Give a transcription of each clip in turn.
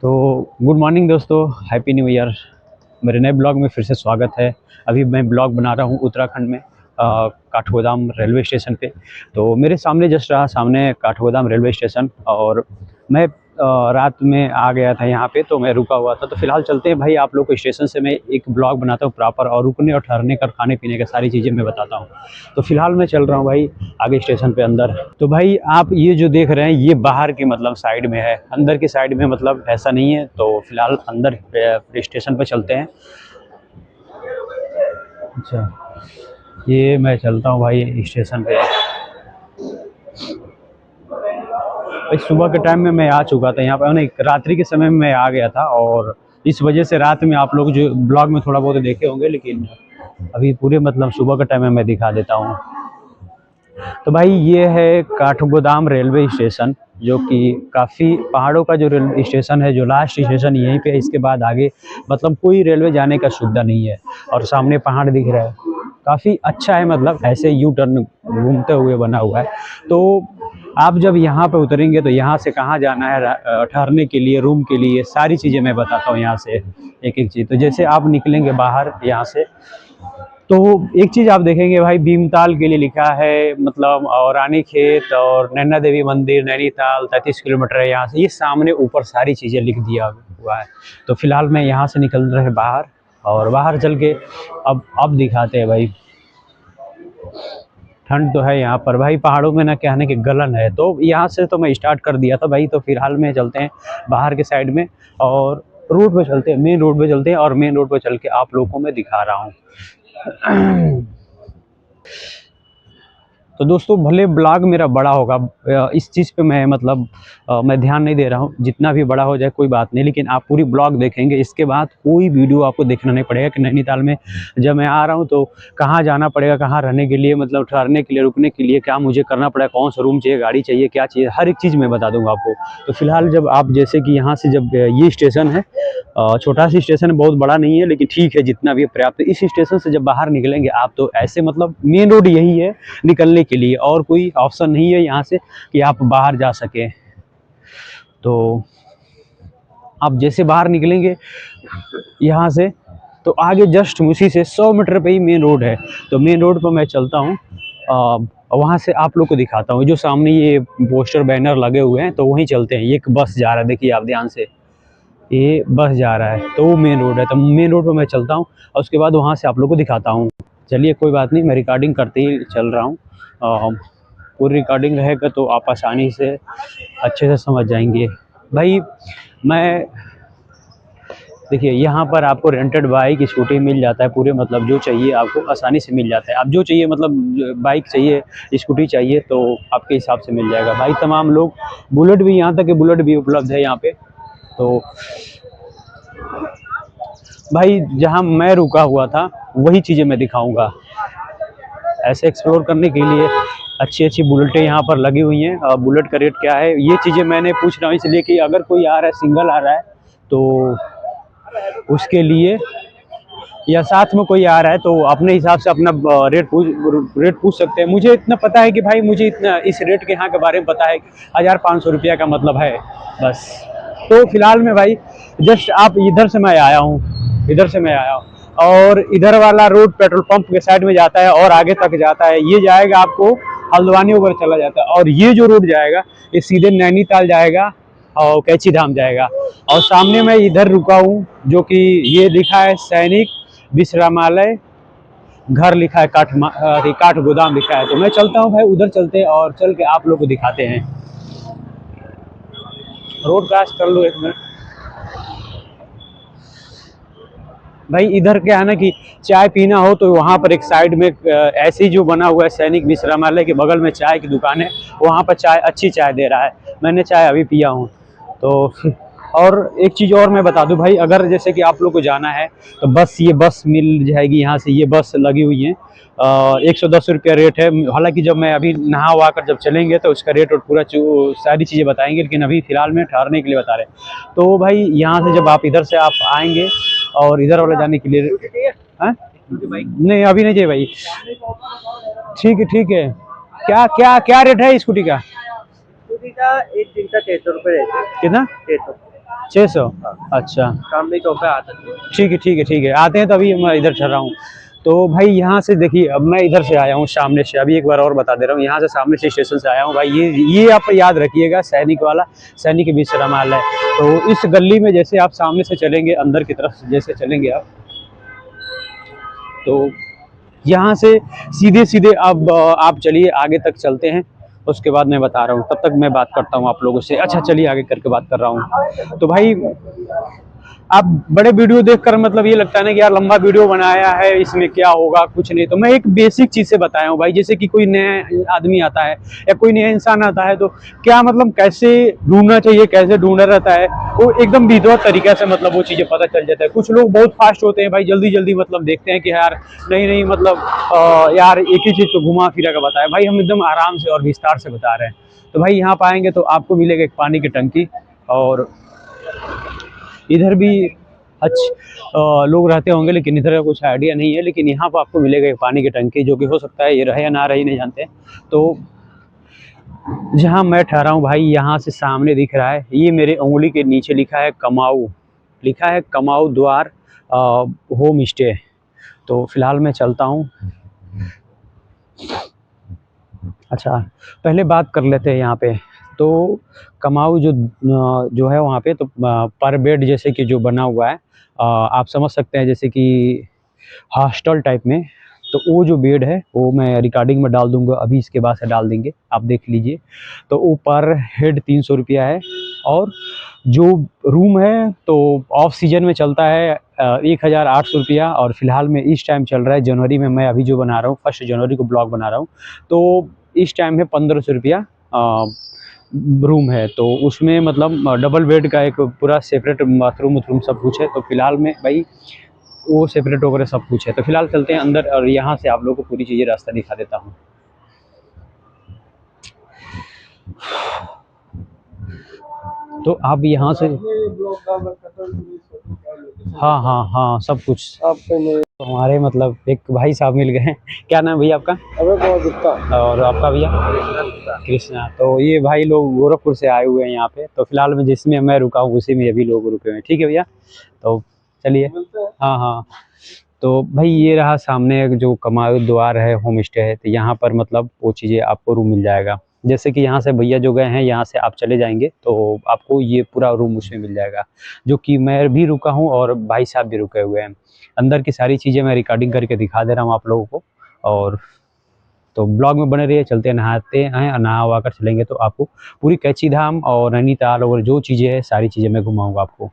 तो good morning दोस्तों, happy new year. मेरे नए ब्लॉग में फिर से स्वागत है। अभी मैं ब्लॉग बना रहा हूँ उत्तराखंड में काठगोदाम रेलवे स्टेशन पे। तो मेरे सामने जस्ट रहा सामने काठगोदाम रेलवे स्टेशन, और मैं रात में आ गया था यहाँ पे, तो मैं रुका हुआ था। तो फिलहाल चलते हैं भाई, आप लोग को स्टेशन से मैं एक ब्लॉग बनाता हूँ प्रॉपर, और रुकने और ठहरने का, खाने पीने का सारी चीज़ें मैं बताता हूँ। तो फिलहाल मैं चल रहा हूँ भाई आगे स्टेशन पे अंदर। तो भाई आप ये जो देख रहे हैं ये बाहर की मतलब साइड में है, अंदर की साइड में मतलब ऐसा नहीं है। तो फिलहाल अंदर स्टेशन पे चलते हैं। अच्छा, ये मैं चलता हूँ भाई स्टेशन पे। भाई सुबह के टाइम में मैं आ चुका था यहाँ पर, नहीं रात्रि के समय में मैं आ गया था, और इस वजह से रात में आप लोग जो ब्लॉग में थोड़ा बहुत देखे होंगे, लेकिन अभी पूरे मतलब सुबह के टाइम में मैं दिखा देता हूँ। तो भाई ये है काठगोदाम रेलवे स्टेशन, जो कि काफ़ी पहाड़ों का जो रेलवे स्टेशन है, जो लास्ट स्टेशन यहीं पे है। इसके बाद आगे मतलब कोई रेलवे जाने का सुविधा नहीं है, और सामने पहाड़ दिख रहा है, काफ़ी अच्छा है। मतलब ऐसे यू टर्न घूमते हुए बना हुआ है। तो आप जब यहाँ पे उतरेंगे तो यहाँ से कहाँ जाना है, ठहरने के लिए, रूम के लिए, सारी चीज़ें मैं बताता हूँ यहाँ से एक एक चीज़। तो जैसे आप निकलेंगे बाहर यहाँ से, तो एक चीज़ आप देखेंगे भाई, भीमताल के लिए लिखा है मतलब, और रानीखेत और नैना देवी मंदिर नैनीताल 33 किलोमीटर है यहाँ से। ये सामने ऊपर सारी चीज़ें लिख दिया हुआ है। तो फिलहाल मैं यहाँ से निकल रहे बाहर, और बाहर चल के अब दिखाते हैं भाई। ठंड तो है यहाँ पर भाई, पहाड़ों में ना कहने की गलन है। तो यहाँ से तो मैं स्टार्ट कर दिया था भाई। तो फिलहाल में चलते हैं बाहर के साइड में, और रोड पे चलते हैं, मेन रोड पे चलते हैं, और मेन रोड पे चल के आप लोगों को मैं दिखा रहा हूँ। तो दोस्तों भले ब्लॉग मेरा बड़ा होगा, इस चीज़ पे मैं मतलब मैं ध्यान नहीं दे रहा हूँ। जितना भी बड़ा हो जाए कोई बात नहीं, लेकिन आप पूरी ब्लॉग देखेंगे, इसके बाद कोई वीडियो आपको देखना नहीं पड़ेगा कि नैनीताल में जब मैं आ रहा हूँ तो कहाँ जाना पड़ेगा, कहाँ रहने के लिए, मतलब ठहरने के लिए, रुकने के लिए क्या मुझे करना पड़ेगा, कौन सा रूम चाहिए, गाड़ी चाहिए, क्या चाहिए, हर एक चीज़ मैं बता दूँगा आपको। तो फिलहाल जब आप जैसे कि यहाँ से जब ये स्टेशन है, छोटा सा स्टेशन है, बहुत बड़ा नहीं है, लेकिन ठीक है जितना भी पर्याप्त। इस स्टेशन से जब बाहर निकलेंगे आप, तो ऐसे मतलब मेन रोड यही है निकलने के लिए, और कोई ऑप्शन नहीं है यहाँ से कि आप बाहर जा सके। तो आप जैसे बाहर निकलेंगे यहाँ से, तो आगे जस्ट उसी से 100 मीटर पे ही मेन रोड है। तो मेन रोड पर मैं चलता हूँ, वहाँ से आप लोग को दिखाता हूँ। जो सामने ये पोस्टर बैनर लगे हुए हैं, तो वहीं चलते हैं। ये एक बस जा रहा है, देखिए आप ध्यान से, ये बस जा रहा है, तो वो मेन रोड है। तो मेन रोड पर मैं चलता हूँ, और उसके बाद वहाँ से आप लोग को दिखाता हूँ। चलिए कोई बात नहीं, मैं रिकॉर्डिंग करते ही चल रहा हूँ। पूरी रिकॉर्डिंग रहेगा तो आप आसानी से अच्छे से समझ जाएंगे भाई। मैं देखिए यहाँ पर आपको रेंटेड बाइक, स्कूटी मिल जाता है पूरे, मतलब जो चाहिए आपको आसानी से मिल जाता है। आप जो चाहिए मतलब बाइक चाहिए, स्कूटी चाहिए, तो आपके हिसाब से मिल जाएगा भाई। तमाम लोग, बुलेट भी, यहाँ तक कि बुलेट भी उपलब्ध है यहाँ पे। तो भाई जहाँ मैं रुका हुआ था वही चीज़ें मैं दिखाऊंगा। ऐसे एक्सप्लोर करने के लिए अच्छी अच्छी बुलेटें यहाँ पर लगी हुई हैं। बुलेट का रेट क्या है, ये चीज़ें मैंने पूछ रहा हूँ इसलिए कि अगर कोई आ रहा है, सिंगल आ रहा है, तो उसके लिए, या साथ में कोई आ रहा है, तो अपने हिसाब से अपना रेट पूछ सकते हैं। मुझे इतना पता है कि भाई, मुझे इतना इस रेट के यहाँ के बारे में पता है, 1500 रुपया का मतलब है बस। तो फिलहाल में भाई जस्ट आप इधर से मैं आया हूँ, इधर से मैं आया हूँ, और इधर वाला रोड पेट्रोल पंप के साइड में जाता है और आगे तक जाता है। ये जाएगा आपको हल्द्वानी होकर चला जाता है, और ये जो रोड जाएगा ये सीधे नैनीताल जाएगा और कैची धाम जाएगा। और सामने मैं इधर रुका हूँ, जो कि ये लिखा है सैनिक विश्रामालय घर, लिखा है काठगोदाम लिखा है। तो मैं चलता हूँ भाई, उधर चलते हैं, और चल के आप लोग को दिखाते हैं। रोड क्रॉस कर लो एक मिनट भाई। इधर क्या है ना कि चाय पीना हो तो वहाँ पर एक साइड में ऐसे ही जो बना हुआ है, सैनिक विश्रामालय के बगल में चाय की दुकान है, वहाँ पर चाय, अच्छी चाय दे रहा है। मैंने चाय अभी पिया हूँ। तो और एक चीज़ और मैं बता दूं भाई, अगर जैसे कि आप लोग को जाना है तो बस, ये बस मिल जाएगी यहाँ से, ये बस लगी हुई है। 110 रुपया रेट है। हालांकि जब मैं अभी नहा वहा कर जब चलेंगे तो उसका रेट और पूरा सारी चीज़ें बताएंगे, लेकिन अभी फिलहाल में ठहरने के लिए बता रहे हैं। तो भाई यहाँ से जब आप इधर से आप आएंगे, और इधर वाले जाने के लिए नहीं, अभी नहीं चाहिए भाई। ठीक है ठीक है। क्या क्या क्या रेट है स्कूटी का? स्कूटी का एक दिन का 600 रुपये रहता है। कितना? 600। 600। हाँ, अच्छा, काम भी होता है आ सकते हैं। ठीक है ठीक है ठीक है, आते हैं तभी मैं इधर चल रहा हूँ। तो भाई यहाँ से देखिए, अब मैं इधर से आया हूँ सामने से, अभी एक बार और बता दे रहा हूँ, यहाँ से सामने से स्टेशन से आया हूँ भाई। ये आप याद रखिएगा, सैनिक वाला, सैनिक विश्रामालय। तो इस गली में जैसे आप सामने से चलेंगे, अंदर की तरफ जैसे चलेंगे आप, तो यहाँ से सीधे सीधे अब आप चलिए आगे तक चलते हैं, उसके बाद मैं बता रहा हूँ, तब तक मैं बात करता हूँ आप लोगों से। अच्छा चलिए आगे करके बात कर रहा हूँ। तो भाई आप बड़े वीडियो देखकर मतलब ये लगता है ना कि यार लंबा वीडियो बनाया है, इसमें क्या होगा, कुछ नहीं। तो मैं एक बेसिक चीज़ से बताया हूँ भाई, जैसे कि कोई नया आदमी आता है या कोई नया इंसान आता है, तो क्या मतलब कैसे ढूंढना चाहिए, कैसे ढूंढना रहता है, वो एकदम विधिवत तरीके से मतलब वो चीज़ें पता चल जाता है। कुछ लोग बहुत फास्ट होते हैं भाई, जल्दी जल्दी मतलब देखते हैं कि यार नहीं नहीं मतलब यार एक ही चीज़ को घुमा फिरा कर बताया। भाई हम एकदम आराम से और विस्तार से बता रहे हैं। तो भाई यहाँ पाएंगे तो आपको मिलेगा एक पानी की टंकी, और इधर भी लोग रहते होंगे, लेकिन इधर का कुछ आइडिया नहीं है। लेकिन यहाँ पर आपको मिलेगा एक पानी की टंकी, जो कि हो सकता है ये रहे या ना रहे, नहीं जानते। तो जहाँ मैं ठहरा हूँ भाई, यहाँ से सामने दिख रहा है, ये मेरे उंगली के नीचे लिखा है कमाऊ, लिखा है कमाऊ द्वार होम स्टे। तो फिलहाल मैं चलता हूँ। अच्छा, पहले बात कर लेते हैं यहाँ पे। तो कमाऊ जो है वहाँ पे, तो पर बेड जैसे कि जो बना हुआ है, आप समझ सकते हैं जैसे कि हॉस्टल टाइप में। तो वो जो बेड है वो मैं रिकॉर्डिंग में डाल दूंगा, अभी इसके बाद से डाल देंगे, आप देख लीजिए। तो वो पर हेड 300 रुपया है। और जो रूम है तो ऑफ सीजन में चलता है 1800 रुपया, और फिलहाल में इस टाइम चल रहा है जनवरी में, मैं अभी जो बना रहा हूँ 1 जनवरी को ब्लॉग बना रहा हूँ, तो इस टाइम है 1500 रुपया रूम है। तो उसमें मतलब डबल बेड का एक पूरा सेपरेट बाथरूम वथरूम सब कुछ है। तो फिलहाल में भाई वो सेपरेट वगैरह सब कुछ है। तो फिलहाल चलते हैं अंदर, और यहाँ से आप लोगों को पूरी चीज़ें रास्ता दिखा देता हूँ। तो आप यहाँ से, हाँ हाँ हाँ सब कुछ तो हमारे मतलब एक भाई साहब मिल गए हैं। क्या नाम है भैया आपका? अबे गुप्ता। और आपका भैया? कृष्णा। तो ये भाई लोग गोरखपुर से आए हुए हैं यहाँ पे। तो फिलहाल में जिसमें मैं रुका हूँ उसी में अभी लोग रुके हुए हैं। ठीक है भैया, तो चलिए। हाँ हाँ। तो भाई ये रहा सामने एक जो कमाऊ द्वार है, होम स्टे है। तो यहाँ पर मतलब वो चीज़ें आपको रूम मिल जाएगा। जैसे कि यहाँ से भैया जो गए हैं, यहाँ से आप चले जाएंगे तो आपको ये पूरा रूम उसमें मिल जाएगा, जो कि मैं भी रुका हूँ और भाई साहब भी रुके हुए हैं। अंदर की सारी चीज़ें मैं रिकॉर्डिंग करके दिखा दे रहा हूँ आप लोगों को। और तो ब्लॉग में बने रहिए, चलते नहाते हैं, नहा वहा कर चलेंगे तो आपको पूरी कैची धाम और नैनीताल और जो चीज़ें हैं सारी चीज़ें मैं घुमाऊँगा आपको।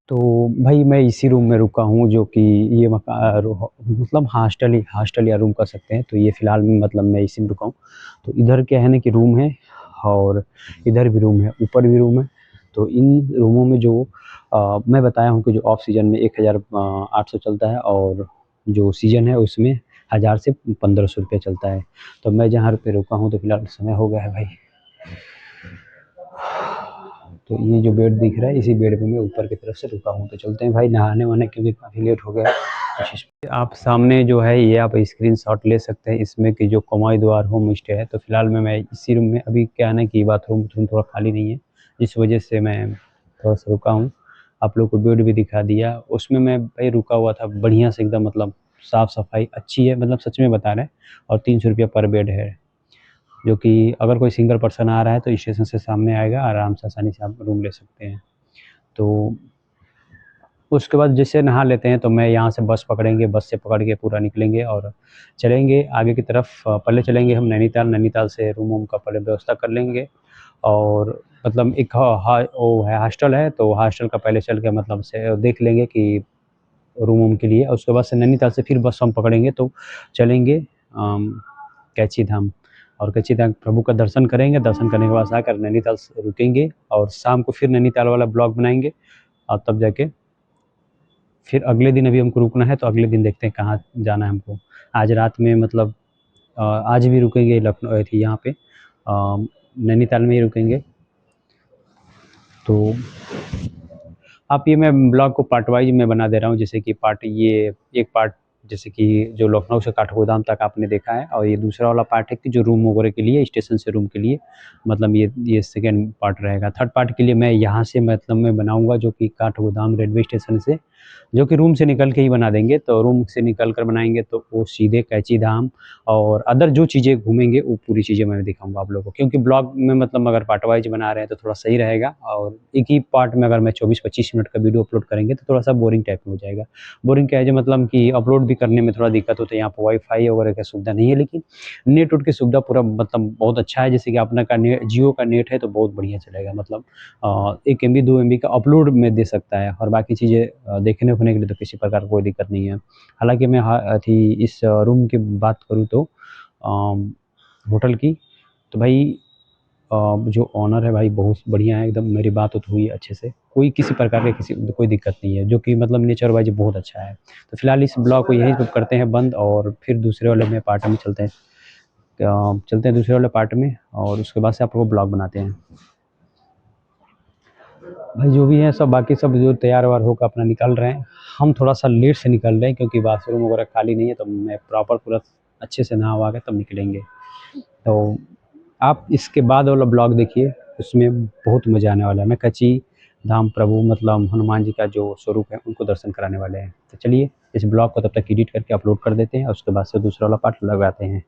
तो भाई मैं इसी रूम में रुका हूँ, जो कि ये मतलब हॉस्टल या रूम कर सकते हैं। तो ये फ़िलहाल में मतलब मैं इसी में रुका हूँ। तो इधर क्या है ना कि रूम है, और इधर भी रूम है, ऊपर भी रूम है। तो इन रूमों में जो मैं बताया हूँ कि जो ऑफ सीजन में 1800 चलता है, और जो सीजन है उसमें 1000 से 1500 रुपये चलता है। तो मैं जहाँ पे रुका हूँ तो फिलहाल समय हो गया है भाई। तो ये जो बेड दिख रहा है, इसी बेड पे मैं ऊपर की तरफ से रुका हूँ। तो चलते हैं भाई नहाने वहाने, क्योंकि काफ़ी लेट हो गया है। आप सामने जो है ये आप स्क्रीनशॉट ले सकते हैं इसमें कि जो कमाई द्वार होम स्टे है। तो फिलहाल में मैं इसी रूम में, अभी क्या है ना कि बाथरूम थोड़ा खाली नहीं है, इस वजह से मैं थोड़ा सा रुका हूँ। आप लोग को बेड भी दिखा दिया, उसमें मैं भाई रुका हुआ था बढ़िया से एकदम, मतलब साफ़ सफाई अच्छी है, मतलब सच में बता रहे हैं। और 300 रुपया पर बेड है, जो कि अगर कोई सिंगल पर्सन आ रहा है तो स्टेशन से सामने आएगा, आराम से आसानी से आप रूम ले सकते हैं। तो उसके बाद जैसे नहा लेते हैं तो मैं यहाँ से बस पकड़ेंगे, बस से पकड़ के पूरा निकलेंगे और चलेंगे आगे की तरफ। पहले चलेंगे हम नैनीताल, नैनीताल से रूम वूम का पहले व्यवस्था कर लेंगे। और मतलब एक वो है हॉस्टल है, तो हॉस्टल का पहले चल के मतलब से देख लेंगे कि रूम वूम के लिए। और उसके बाद से नैनीताल से फिर बस हम पकड़ेंगे तो चलेंगे कैची धाम। और कैची धाम प्रभु का दर्शन करेंगे, दर्शन करने के बाद आकर नैनीताल रुकेंगे, और शाम को फिर नैनीताल वाला ब्लॉग बनाएंगे। और तब जाके फिर अगले दिन, अभी हमको रुकना है तो अगले दिन देखते हैं कहाँ जाना है हमको। आज रात में मतलब आज भी रुकेंगे लखनऊ थी यहाँ पे, नैनीताल में ही रुकेंगे। तो आप ये मैं ब्लॉग को पार्ट वाइज में बना दे रहा हूँ, जैसे कि पार्ट ये एक पार्ट जैसे कि जो लखनऊ से काठगोदाम तक आपने देखा है, और ये दूसरा वाला पार्ट है कि जो रूम वगैरह के लिए, स्टेशन से रूम के लिए, मतलब ये सेकेंड पार्ट रहेगा। थर्ड पार्ट के लिए मैं यहाँ से मतलब मैं बनाऊँगा, जो कि काठगोदाम रेलवे स्टेशन से, जो कि रूम से निकल के ही बना देंगे। तो रूम से निकल कर बनाएँगे तो वो सीधे कैंची धाम और अदर जो चीज़ें घूमेंगे वो पूरी चीज़ें मैं दिखाऊँगा आप लोगों को। क्योंकि ब्लॉग में मतलब अगर पार्ट वाइज़ बना रहे हैं तो थोड़ा सही रहेगा, और एक ही पार्ट में अगर मैं 24-25 मिनट का वीडियो अपलोड करेंगे तो थोड़ा-सा बोरिंग टाइप में हो जाएगा। बोरिंग क्या है जो मतलब कि अपलोड भी करने में थोड़ा दिक्कत होता है, यहाँ पे वाईफ़ाई वगैरह की सुविधा नहीं है, लेकिन नेट उट की सुविधा पूरा मतलब बहुत अच्छा है। जैसे कि अपना का ने जियो का नेट है तो बहुत बढ़िया चलेगा, मतलब 1 एमबी 2 एमबी का अपलोड में दे सकता है, और बाकी चीज़ें देखने-उखने के लिए तो किसी प्रकार का कोई दिक्कत नहीं है। हालाँकि मैं इस रूम की बात करूँ तो होटल की, तो भाई जो ओनर है भाई बहुत बढ़िया है एकदम, मेरी बात-उत हुई अच्छे से, कोई किसी प्रकार की कोई दिक्कत नहीं है, जो कि मतलब नेचर वाइज़ बहुत अच्छा है। तो फिलहाल इस ब्लॉग को यहीं पे करते हैं बंद, और फिर दूसरे वाले में पार्ट में चलते हैं दूसरे वाले पार्ट में, और उसके बाद से आपको ब्लॉग बनाते हैं। भाई जो भी है सब, बाकी सब जो तैयार-वैयार होकर अपना निकल रहे हैं। हम थोड़ा-सा लेट से निकल रहे हैं क्योंकि बाथरूम वगैरह खाली नहीं है, तो मैं प्रॉपर पूरा अच्छे से नहा-वहा के तब निकलेंगे। तो आप इसके बाद वाला ब्लॉग देखिए, उसमें बहुत मज़ा आने वाला है। मैं कच्ची धाम प्रभु मतलब हनुमान जी का जो स्वरूप है, उनको दर्शन कराने वाले हैं। तो चलिए इस ब्लॉग को तब तक एडिट करके अपलोड कर देते हैं, और उसके बाद से दूसरा वाला पार्ट लगाते हैं।